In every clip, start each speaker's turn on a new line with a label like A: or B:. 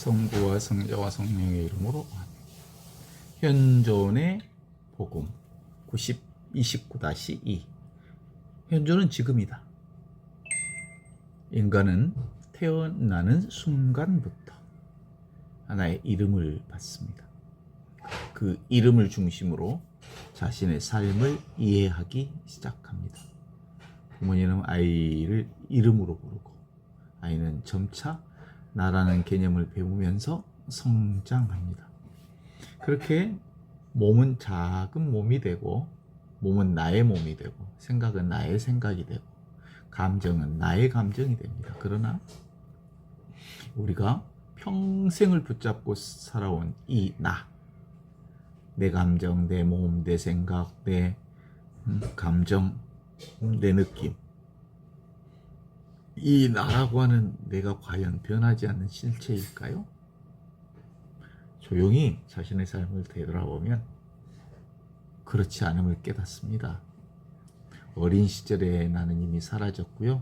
A: 성부와 성자와 성령의 이름으로 아멘. 현존의 복음 29-2 현존은 지금이다. 인간은 태어나는 순간부터 하나의 이름을 받습니다. 그 이름을 중심으로 자신의 삶을 이해하기 시작합니다. 부모님은 아이를 이름으로 부르고 아이는 점차 나라는 개념을 배우면서 성장합니다. 그렇게 몸은 작은 몸이 되고, 몸은 나의 몸이 되고, 생각은 나의 생각이 되고, 감정은 나의 감정이 됩니다. 그러나 우리가 평생을 붙잡고 살아온 이 나, 내 감정, 내 몸, 내 생각, 내 감정, 내 느낌, 이 나라고 하는 내가 과연 변하지 않는 실체일까요? 조용히 자신의 삶을 되돌아보면 그렇지 않음을 깨닫습니다. 어린 시절의 나는 이미 사라졌고요.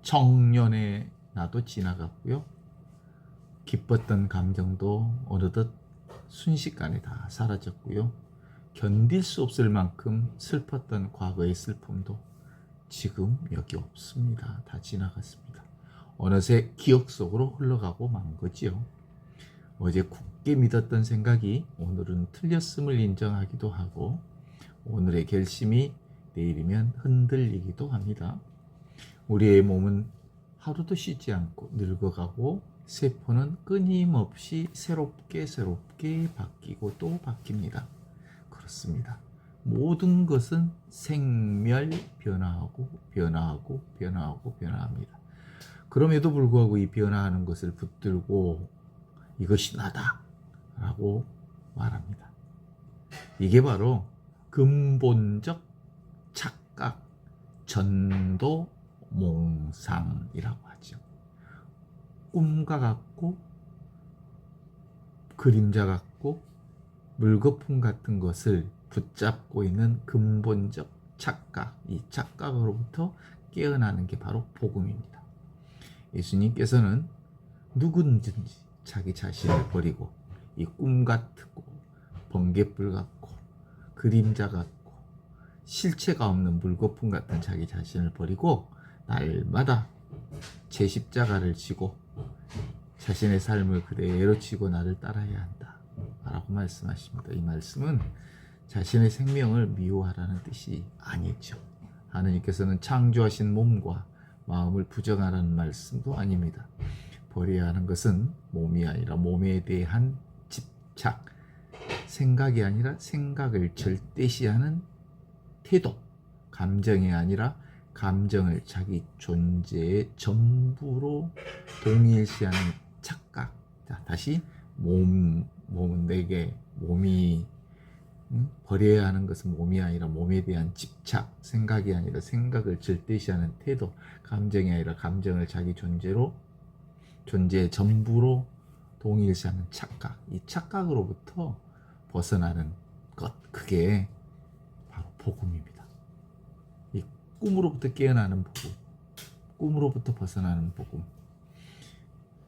A: 청년의 나도 지나갔고요. 기뻤던 감정도 어느덧 순식간에 다 사라졌고요. 견딜 수 없을 만큼 슬펐던 과거의 슬픔도 지금 여기 없습니다. 다 지나갔습니다. 어느새 기억 속으로 흘러가고 만 거지요. 어제 굳게 믿었던 생각이 오늘은 틀렸음을 인정하기도 하고, 오늘의 결심이 내일이면 흔들리기도 합니다. 우리의 몸은 하루도 쉬지 않고 늙어가고, 세포는 끊임없이 새롭게 바뀌고 또 바뀝니다. 그렇습니다. 모든 것은 생멸 변화합니다. 그럼에도 불구하고 이 변화하는 것을 붙들고 이것이 나다 라고 말합니다. 이게 바로 근본적 착각, 전도, 몽상이라고 하죠. 꿈과 같고 그림자 같고 물거품 같은 것을 붙잡고 있는 근본적 착각, 이 착각으로부터 깨어나는 게 바로 복음입니다. 예수님께서는 누구든지 자기 자신을 버리고 이 꿈 같고 번갯불 같고 그림자 같고 실체가 없는 물거품 같은 자기 자신을 버리고 날마다 제 십자가를 지고 자신의 삶을 그대로 지고 나를 따라야 한다 라고 말씀하십니다. 이 말씀은 자신의 생명을 미워하라는 뜻이 아니죠. 하느님께서는 창조하신 몸과 마음을 부정하라는 말씀도 아닙니다. 버려야 하는 것은 몸이 아니라 몸에 대한 집착, 생각이 아니라 생각을 절대시하는 태도, 감정이 아니라 감정을 자기 존재의 전부로 동일시하는 착각. 자, 다시 몸은 내게, 몸이 버려야 하는 것은 몸이 아니라 몸에 대한 집착, 생각이 아니라 생각을 절대시하는 태도, 감정이 아니라 감정을 자기 존재의 전부로 동일시하는 착각. 이 착각으로부터 벗어나는 것, 그게 바로 복음입니다. 이 꿈으로부터 깨어나는 복음, 꿈으로부터 벗어나는 복음.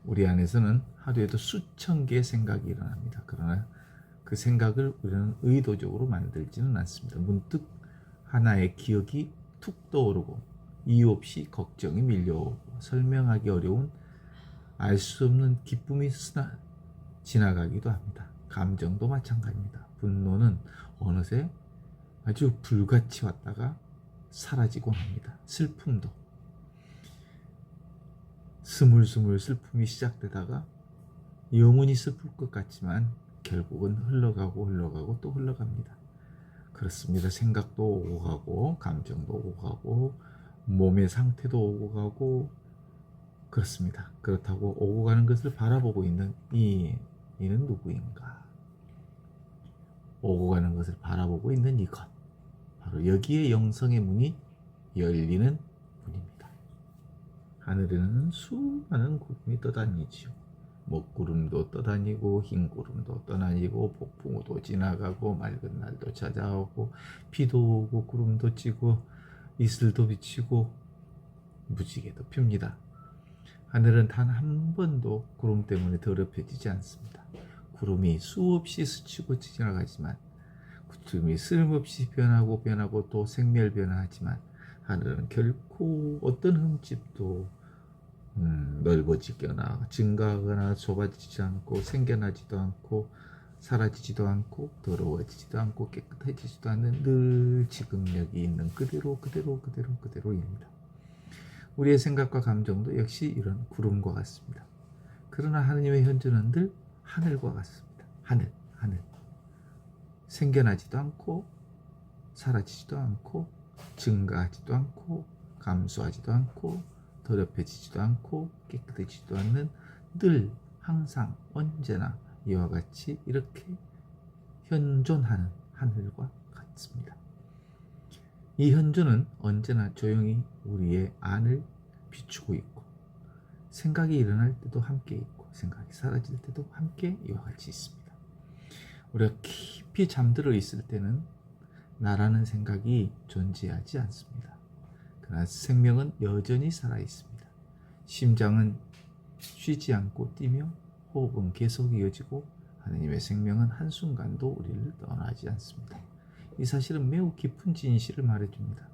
A: 우리 안에서는 하루에도 수천 개의 생각이 일어납니다. 그러나 그 생각을 우리는 의도적으로 만들지는 않습니다. 문득 하나의 기억이 툭 떠오르고 이유 없이 걱정이 밀려오고 설명하기 어려운 알 수 없는 기쁨이 지나가기도 합니다. 감정도 마찬가지입니다. 분노는 어느새 아주 불같이 왔다가 사라지곤 합니다. 슬픔도 스물스물 슬픔이 시작되다가 영원히 슬플 것 같지만 결국은 흘러가고 또 흘러갑니다. 그렇습니다. 생각도 오고 가고 감정도 오고 가고 몸의 상태도 오고 가고 그렇습니다. 그렇다고 오고 가는 것을 바라보고 있는 이는 누구인가? 오고 가는 것을 바라보고 있는 이것, 바로 여기에 영성의 문이 열리는 문입니다. 하늘에는 수많은 구름이 떠다니지요. 먹구름도 떠다니고 흰 구름도 떠다니고 폭풍우도 지나가고 맑은 날도 찾아오고 비도 오고 구름도 찌고 이슬도 비치고 무지개도 핍니다. 하늘은 단 한 번도 구름 때문에 더럽혀지지 않습니다. 구름이 수없이 스치고 지나가지만, 구름이 쓸모없이 변하고 또 생멸변하지만, 하늘은 결코 어떤 흠집도 넓어지거나 증가하거나 좁아지지 않고, 생겨나지도 않고, 사라지지도 않고, 더러워지지도 않고, 깨끗해지지도 않는 늘 지금력이 있는 그대로입니다. 우리의 생각과 감정도 역시 이런 구름과 같습니다. 그러나 하느님의 현존은 늘 하늘과 같습니다. 하늘. 생겨나지도 않고, 사라지지도 않고, 증가하지도 않고, 감소하지도 않고, 더럽혀지지도 않고, 깨끗해지지도 않는 늘 항상 언제나 이와 같이 이렇게 현존하는 하늘과 같습니다. 이 현존은 언제나 조용히 우리의 안을 비추고 있고, 생각이 일어날 때도 함께 있고, 생각이 사라질 때도 함께 이와 같이 있습니다. 우리가 깊이 잠들어 있을 때는 나라는 생각이 존재하지 않습니다. 그러나 생명은 여전히 살아 있습니다. 심장은 쉬지 않고 뛰며 호흡은 계속 이어지고, 하느님의 생명은 한순간도 우리를 떠나지 않습니다. 이 사실은 매우 깊은 진실을 말해줍니다.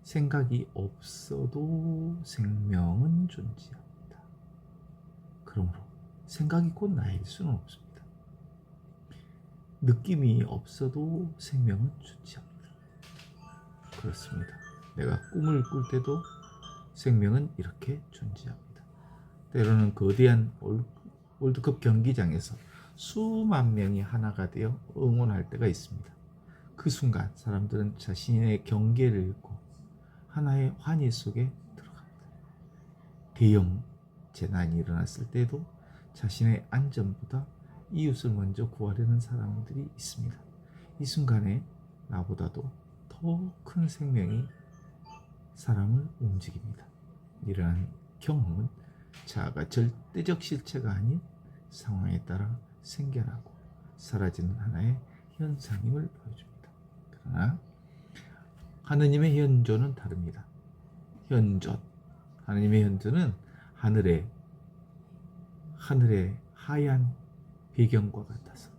A: 생각이 없어도 생명은 존재합니다. 그러므로 생각이 곧 나일 수는 없습니다. 느낌이 없어도 생명은 존재합니다. 그렇습니다. 내가 꿈을 꿀 때도 생명은 이렇게 존재합니다. 때로는 거대한 월드컵 경기장에서 수만 명이 하나가 되어 응원할 때가 있습니다. 그 순간 사람들은 자신의 경계를 잃고 하나의 환희 속에 들어갑니다. 대형 재난이 일어났을 때도 자신의 안전보다 이웃을 먼저 구하려는 사람들이 있습니다. 이 순간에 나보다도 더 큰 생명이 사람을 움직입니다. 이러한 경험은 자아가 절대적 실체가 아닌 상황에 따라 생겨나고 사라지는 하나의 현상임을 보여줍니다. 그러나 하느님의 현존은 다릅니다. 하느님의 현존은 하늘의 하얀 배경과 같아서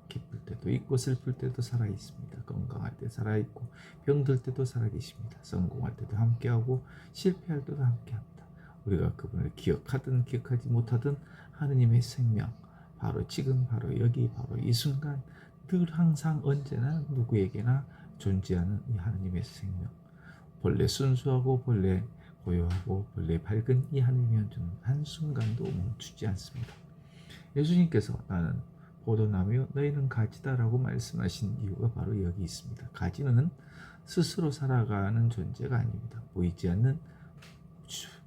A: 기쁠 때도 있고 슬플 때도 살아 있습니다. 건강할 때 살아 있고 병들 때도 살아 계십니다. 성공할 때도 함께하고 실패할 때도 함께합니다. 우리가 그분을 기억하든 기억하지 못하든 하느님의 생명, 바로 지금, 바로 여기, 바로 이 순간 늘 항상 언제나 누구에게나 존재하는 이 하느님의 생명, 본래 순수하고 본래 고요하고 본래 밝은 이 하느님의 현존은 한순간도 멈추지 않습니다. 예수님께서 나는 포도나무요 너희는 가지다라고 말씀하신 이유가 바로 여기 있습니다. 가지는 스스로 살아가는 존재가 아닙니다. 보이지 않는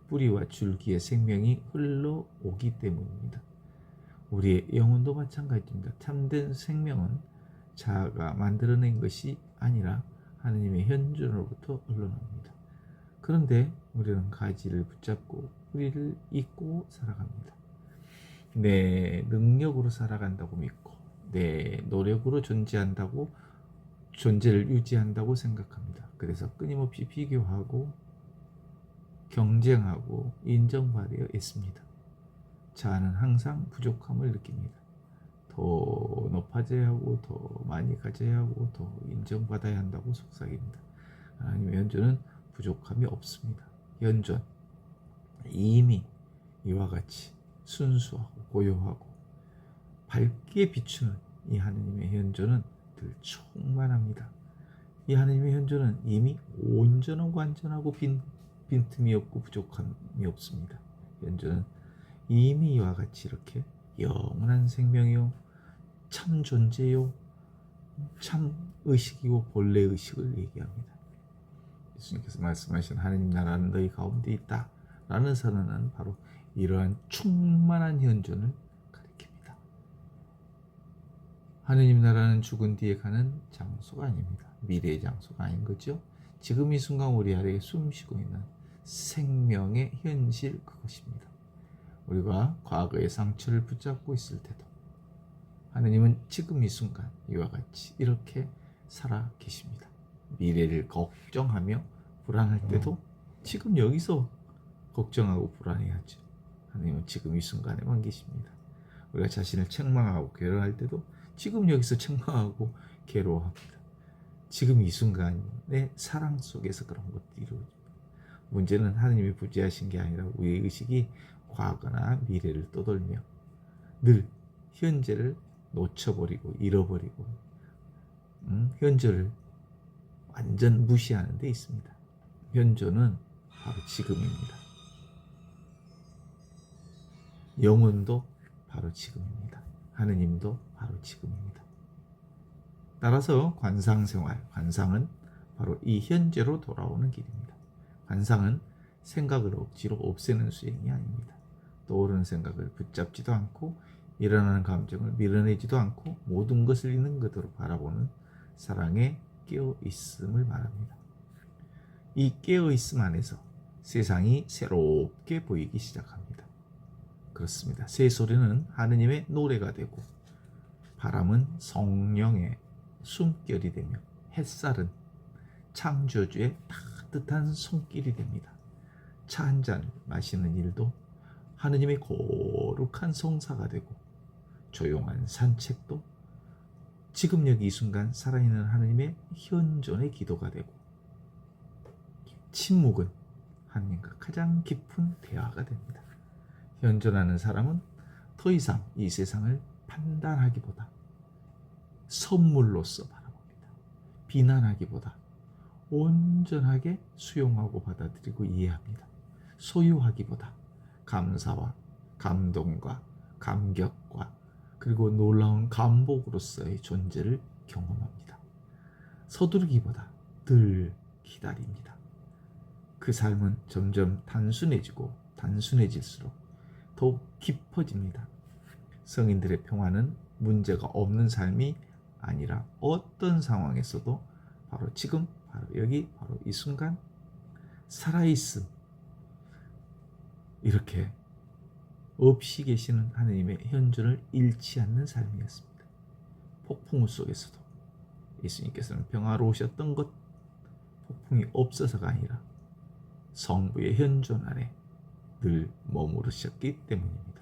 A: 뿌리와 줄기의 생명이 흘러오기 때문입니다. 우리의 영혼도 마찬가지입니다. 참된 생명은 자아가 만들어낸 것이 아니라 하느님의 현존으로부터 흘러나옵니다. 그런데 우리는 가지를 붙잡고 뿌리를 잇고 살아갑니다. 내 능력으로 살아간다고 믿고 내 노력으로 존재한다고, 존재를 유지한다고 생각합니다. 그래서 끊임없이 비교하고 경쟁하고 인정받아야 했습니다. 자아는 항상 부족함을 느낍니다. 더 높아져야 하고 더 많이 가져야 하고 더 인정받아야 한다고 속삭입니다. 하나님의 현존은 부족함이 없습니다. 현존, 이미 이와 같이 순수하고 고요하고 밝게 비추는 이 하느님의 현존은 늘 충만합니다. 이 하느님의 현존은 이미 온전하고 완전하고 빈틈이 없고 부족함이 없습니다. 현존은 이미 이와 같이 이렇게 영원한 생명이요, 참 존재요, 참 의식이고 본래 의식을 얘기합니다. 예수님께서 말씀하신 하느님 나라는 너희 가운데 있다 라는 선언은 바로 이러한 충만한 현존을 가리킵니다. 하느님 나라는 죽은 뒤에 가는 장소가 아닙니다. 미래의 장소가 아닌 거죠. 지금 이 순간 우리 아래에 숨쉬고 있는 생명의 현실, 그것입니다. 우리가 과거의 상처를 붙잡고 있을 때도 하느님은 지금 이 순간 이와 같이 이렇게 살아 계십니다. 미래를 걱정하며 불안할 때도 지금 여기서 걱정하고 불안해하죠. 하나님은 지금 이 순간에만 계십니다. 우리가 자신을 책망하고 괴로워할 때도 지금 여기서 책망하고 괴로워합니다. 지금 이 순간의 사랑 속에서 그런 것들이 이루어집니다. 문제는 하나님이 부재하신 게 아니라 우리의 의식이 과거나 미래를 떠돌며 늘 현재를 놓쳐버리고 잃어버리고 현재를 완전 무시하는 데 있습니다. 현존은 바로 지금입니다. 영혼도 바로 지금입니다. 하느님도 바로 지금입니다. 따라서 관상생활, 관상은 바로 이 현재로 돌아오는 길입니다. 관상은 생각을 억지로 없애는 수행이 아닙니다. 떠오르는 생각을 붙잡지도 않고 일어나는 감정을 밀어내지도 않고 모든 것을 있는 그대로 바라보는 사랑의 깨어있음을 말합니다. 이 깨어있음 안에서 세상이 새롭게 보이기 시작합니다. 그렇습니다. 새소리는 하느님의 노래가 되고 바람은 성령의 숨결이 되며 햇살은 창조주의 따뜻한 손길이 됩니다. 차 한 잔 마시는 일도 하느님의 거룩한 성사가 되고 조용한 산책도 지금 여기 이 순간 살아있는 하느님의 현존의 기도가 되고 침묵은 하느님과 가장 깊은 대화가 됩니다. 현존하는 사람은 더 이상 이 세상을 판단하기보다 선물로서 바라봅니다. 비난하기보다 온전하게 수용하고 받아들이고 이해합니다. 소유하기보다 감사와 감동과 감격과 그리고 놀라운 감복으로서의 존재를 경험합니다. 서두르기보다 늘 기다립니다. 그 삶은 점점 단순해지고 단순해질수록 더욱 깊어집니다. 성인들의 평화는 문제가 없는 삶이 아니라 어떤 상황에서도 바로 지금, 바로 여기, 바로 이 순간 살아있음, 이렇게 없이 계시는 하느님의 현존을 잃지 않는 삶이었습니다. 폭풍우 속에서도 예수님께서는 평화로우셨던 것, 폭풍이 없어서가 아니라 성부의 현존 안에 늘 머무르셨기 때문입니다.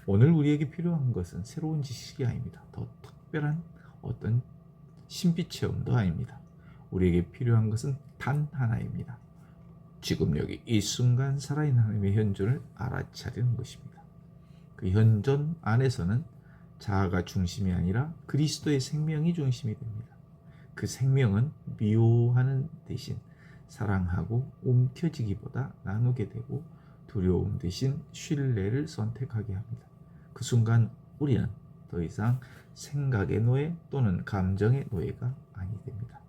A: 오늘 우리에게 필요한 것은 새로운 지식이 아닙니다. 더 특별한 어떤 신비 체험도 아닙니다. 우리에게 필요한 것은 단 하나입니다. 지금 여기 이 순간 살아있는 하나님의 현존을 알아차리는 것입니다. 그 현존 안에서는 자아가 중심이 아니라 그리스도의 생명이 중심이 됩니다. 그 생명은 미워하는 대신 사랑하고 움켜쥐기보다 나누게 되고 두려움 대신 신뢰를 선택하게 합니다. 그 순간 우리는 더 이상 생각의 노예 또는 감정의 노예가 아니 됩니다.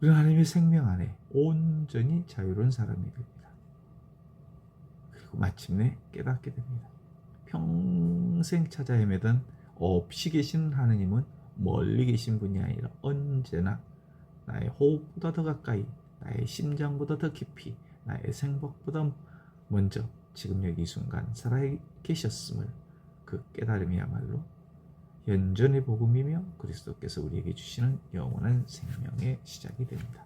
A: 우리는 하나님의 생명 안에 온전히 자유로운 사람이 됩니다. 그리고 마침내 깨닫게 됩니다. 평생 찾아 헤매던 없이 계신 하느님은 멀리 계신 분이 아니라 언제나 나의 호흡보다 더 가까이, 나의 심장보다 더 깊이, 나의 생각보다 먼저 지금 여기 이 순간 살아 계셨음을 그 깨달음이야말로 현존의 복음이며 그리스도께서 우리에게 주시는 영원한 생명의 시작이 됩니다.